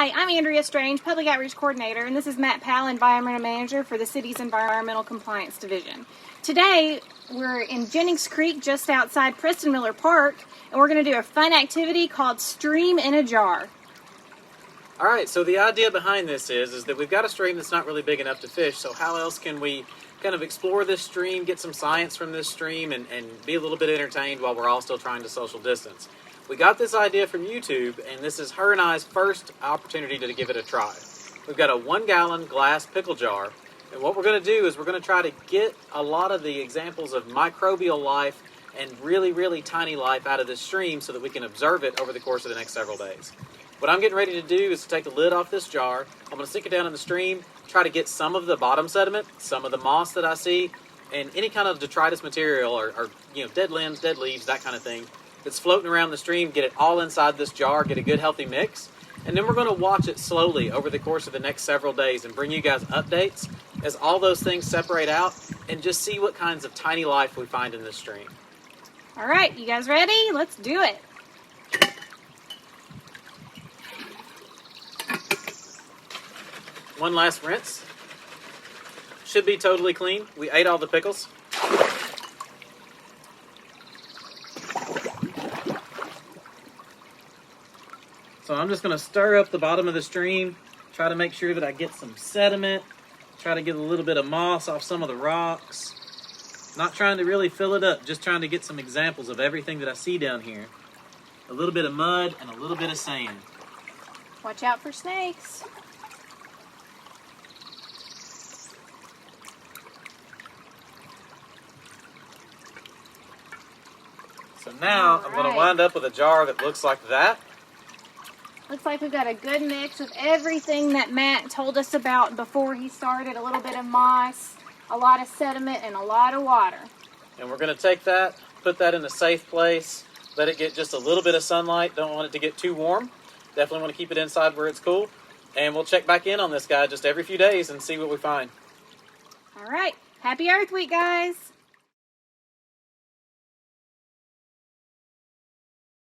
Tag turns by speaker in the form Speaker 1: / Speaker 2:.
Speaker 1: Hi, I'm Andrea Strange, Public Outreach Coordinator, and this is Matt Powell, Environmental Manager for the city's Environmental Compliance Division. Today, we're in Jennings Creek, just outside Preston Miller Park, and we're going to do a fun activity called Stream in a Jar.
Speaker 2: All right, so the idea behind this is that we've got a stream that's not really big enough to fish, so how else can we kind of explore this stream, get some science from this stream, and be a little bit entertained while we're all still trying to social distance? We got this idea from YouTube, and this is her and I's first opportunity to give it a try. We've got a 1-gallon glass pickle jar, and what we're going to do is we're going to try to get a lot of the examples of microbial life and really, really tiny life out of this stream so that we can observe it over the course of the next several days. What I'm getting ready to do is to take the lid off this jar. I'm going to stick it down in the stream, try to get some of the bottom sediment, some of the moss that I see, and any kind of detritus material or dead limbs, dead leaves, that kind of thing that's floating around the stream, get it all inside this jar, get a good healthy mix, and then we're going to watch it slowly over the course of the next several days and bring you guys updates as all those things separate out and just see what kinds of tiny life we find in this stream.
Speaker 1: All right, you guys ready? Let's do it.
Speaker 2: One last rinse. Should be totally clean. We ate all the pickles. So I'm just going to stir up the bottom of the stream, try to make sure that I get some sediment, try to get a little bit of moss off some of the rocks. Not trying to really fill it up, just trying to get some examples of everything that I see down here. A little bit of mud and a little bit of sand.
Speaker 1: Watch out for snakes.
Speaker 2: So now I'm going to wind up with a jar that looks like that.
Speaker 1: Looks like we've got a good mix of everything that Matt told us about before he started. A little bit of moss, a lot of sediment, and a lot of water.
Speaker 2: And we're going to take that, put that in a safe place, let it get just a little bit of sunlight. Don't want it to get too warm. Definitely want to keep it inside where it's cool. And we'll check back in on this guy just every few days and see what we find.
Speaker 1: All right. Happy Earth Week, guys.